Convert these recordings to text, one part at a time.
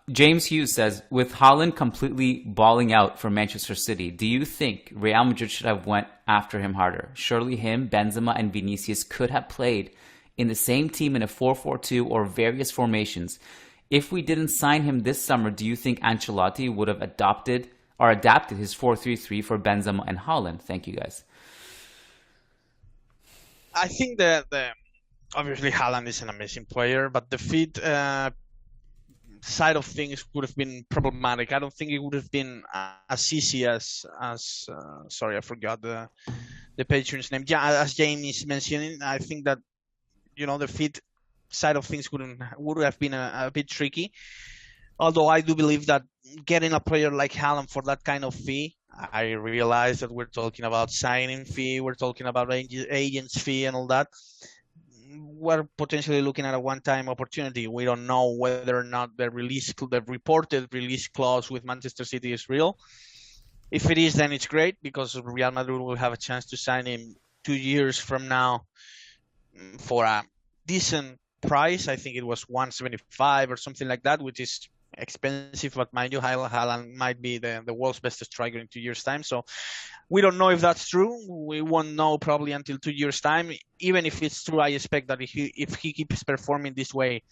James Hughes says, with Haaland completely balling out for Manchester City, do you think Real Madrid should have went after him harder? Surely him, Benzema, and Vinicius could have played in the same team in a 4-4-2 or various formations. If we didn't sign him this summer, do you think Ancelotti would have adapted his 4-3-3 for Benzema and Haaland? Thank you, guys. I think that obviously Haaland is an amazing player, but the fit side of things would have been problematic. I don't think it would have been as easy as sorry, I forgot the patron's name. Yeah, as Jamie is mentioning, I think that the fit side of things would have been a bit tricky. Although I do believe that getting a player like Haaland for that kind of fee, I realize that we're talking about signing fee, we're talking about agents fee and all that. We're potentially looking at a one-time opportunity. We don't know whether or not the reported release clause with Manchester City is real. If it is, then it's great because Real Madrid will have a chance to sign him 2 years from now for a decent price. I think it was 175 or something like that, which is expensive, but mind you, Haaland might be the world's best striker in 2 years' time. So we don't know if that's true. We won't know probably until 2 years' time. Even if it's true, I expect that if he keeps performing this way,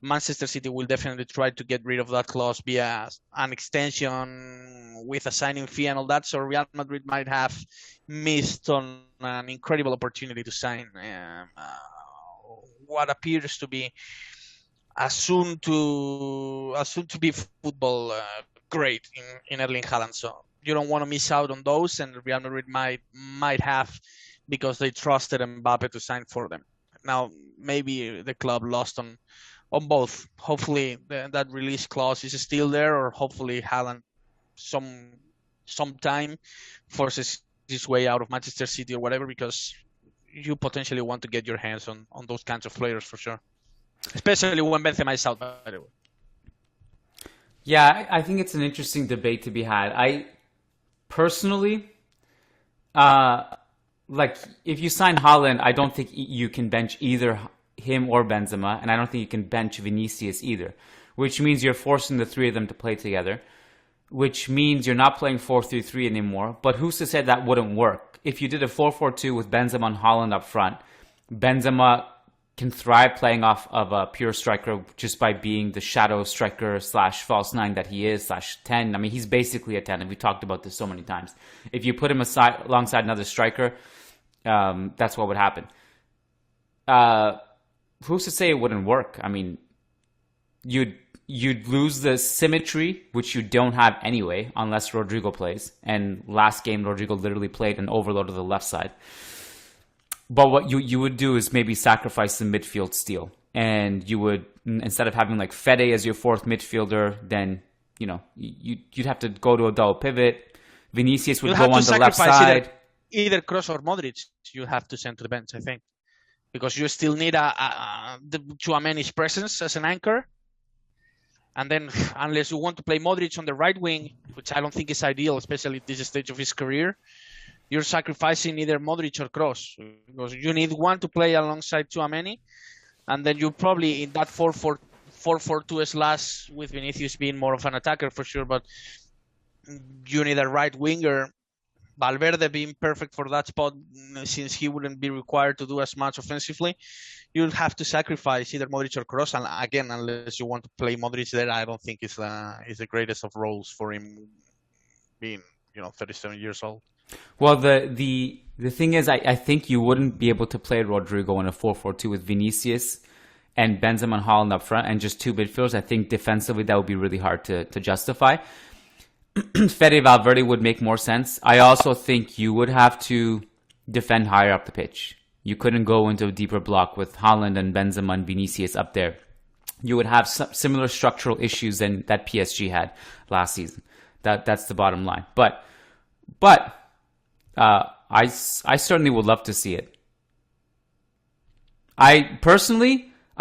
Manchester City will definitely try to get rid of that clause via an extension with a signing fee and all that. So Real Madrid might have missed on an incredible opportunity to sign what appears to be a soon to be football great in Erling Haaland. So you don't want to miss out on those, and Real Madrid might have, because they trusted Mbappe to sign for them. Now maybe the club lost on both. Hopefully that release clause is still there, or hopefully Haaland sometime forces his way out of Manchester City or whatever, because you potentially want to get your hands on those kinds of players for sure. Especially when Benzema is out, by the way. Yeah, I think it's an interesting debate to be had. I personally, if you sign Haaland, I don't think you can bench either him or Benzema, and I don't think you can bench Vinicius either, which means you're forcing the three of them to play together, which means you're not playing 4-3-3 anymore. But who's to say that wouldn't work? If you did a 4-4-2 with Benzema and Haaland up front, Benzema can thrive playing off of a pure striker just by being the shadow striker / false nine that he is / 10. I mean, he's basically a 10, and we talked about this so many times. If you put him alongside another striker, that's what would happen. Who's to say it wouldn't work? I mean, you'd lose the symmetry, which you don't have anyway, unless Rodrigo plays. And last game, Rodrigo literally played and overloaded the left side. But what you would do is maybe sacrifice the midfield steal. And you would, instead of having like Fede as your fourth midfielder, then, you'd have to go to a double pivot. Vinicius would go on the left side. Either Kroos or Modric, you have to send to the bench, I think. Because you still need the Tchouameni's presence as an anchor. And then, unless you want to play Modric on the right wing, which I don't think is ideal, especially at this stage of his career, you're sacrificing either Modric or Kroos, because you need one to play alongside Tchouameni, and then you probably in that 4-4-2 / with Vinicius being more of an attacker for sure, but you need a right winger. Valverde being perfect for that spot, since he wouldn't be required to do as much offensively. You'll have to sacrifice either Modric or Kroos, and again, unless you want to play Modric there, I don't think it's the greatest of roles for him, being 37 years old. Well, the thing is, I think you wouldn't be able to play Rodrigo in a 4-4-2 with Vinicius and Benzema and Haaland up front and just two midfielders. I think defensively that would be really hard to justify. Fede Valverde would make more sense. I also think you would have to defend higher up the pitch. You couldn't go into a deeper block with Haaland and Benzema and Vinicius up there. You would have similar structural issues than that PSG had last season. That's the bottom line. But I certainly would love to see it.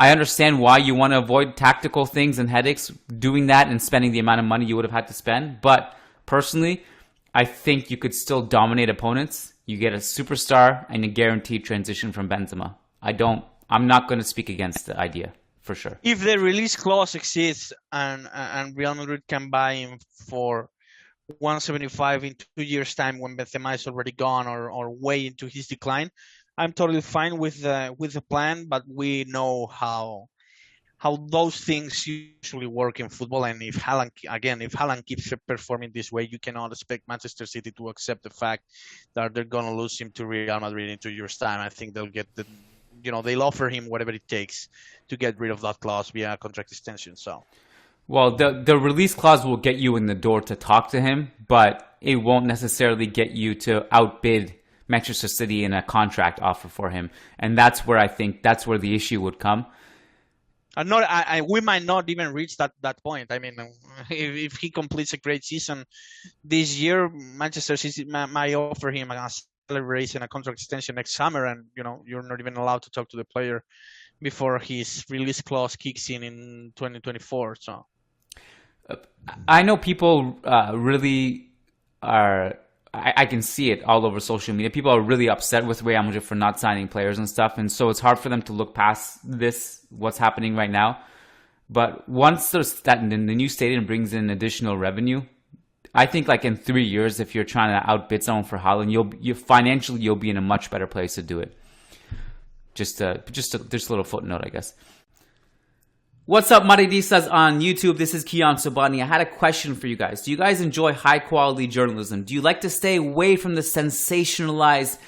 I understand why you want to avoid tactical things and headaches doing that and spending the amount of money you would have had to spend. But personally, I think you could still dominate opponents. You get a superstar and a guaranteed transition from Benzema. I'm not going to speak against the idea for sure. If the release clause exists and Real Madrid can buy him for 175 in 2 years' time when Benzema is already gone or way into his decline, I'm totally fine with the plan. But we know how those things usually work in football. And if Haaland keeps performing this way, you cannot expect Manchester City to accept the fact that they're going to lose him to Real Madrid in 2 years' time. I think they'll they'll offer him whatever it takes to get rid of that clause via contract extension. So, well, the release clause will get you in the door to talk to him, but it won't necessarily get you to outbid Manchester City in a contract offer for him. And that's where the issue would come. We might not even reach that point. I mean, if he completes a great season this year, Manchester City might offer him a salary raise and a contract extension next summer, and you're not even allowed to talk to the player before his release clause kicks in 2024. So, I know people really are. I can see it all over social media. People are really upset with Real Madrid for not signing players and stuff. And so it's hard for them to look past what's happening right now. But once the new stadium brings in additional revenue, I think like in 3 years, if you're trying to outbid someone for Haaland, you'll be in a much better place to do it. Just a little footnote, I guess. What's up, Madridistas on YouTube? This is Kiyan Sobhani. I had a question for you guys. Do you guys enjoy high-quality journalism? Do you like to stay away from the sensationalized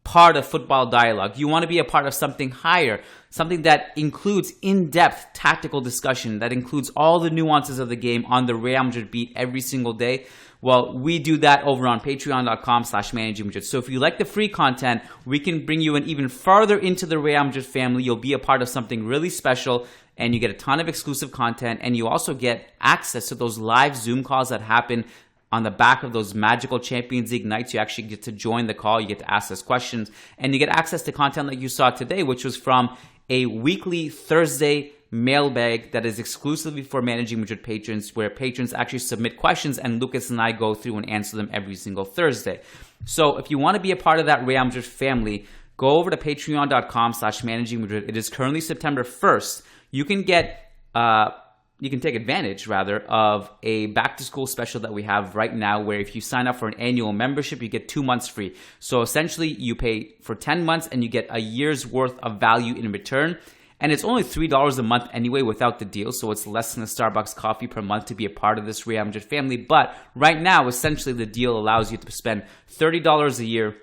part of football dialogue? You want to be a part of something higher, something that includes in-depth tactical discussion, that includes all the nuances of the game on the Real Madrid beat every single day? Well, we do that over on patreon.com/Managing Madrid. So if you like the free content, we can bring you in even farther into the Real Madrid family. You'll be a part of something really special, and you get a ton of exclusive content, and you also get access to those live Zoom calls that happen on the back of those magical Champions League nights. You actually get to join the call, you get to ask us questions, and you get access to content like you saw today, which was from a weekly Thursday mailbag that is exclusively for Managing Madrid patrons, where patrons actually submit questions and Lucas and I go through and answer them every single Thursday. So if you want to be a part of that Real Madrid family, go over to patreon.com/Managing Madrid. It is currently September 1st. You can take advantage of a back to school special that we have right now, where if you sign up for an annual membership, you get 2 months free. So essentially you pay for 10 months and you get a year's worth of value in return. And it's only $3 a month anyway without the deal. So it's less than a Starbucks coffee per month to be a part of this Real Madrid family. But right now, essentially the deal allows you to spend $30 a year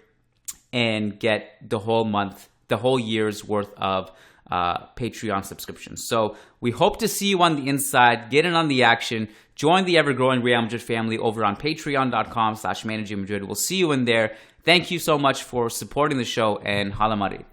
and get the whole year's worth of Patreon subscriptions. So we hope to see you on the inside. Get in on the action. Join the ever-growing Real Madrid family over on patreon.com/Managing Madrid. We'll see you in there. Thank you so much for supporting the show, and Hala Madrid.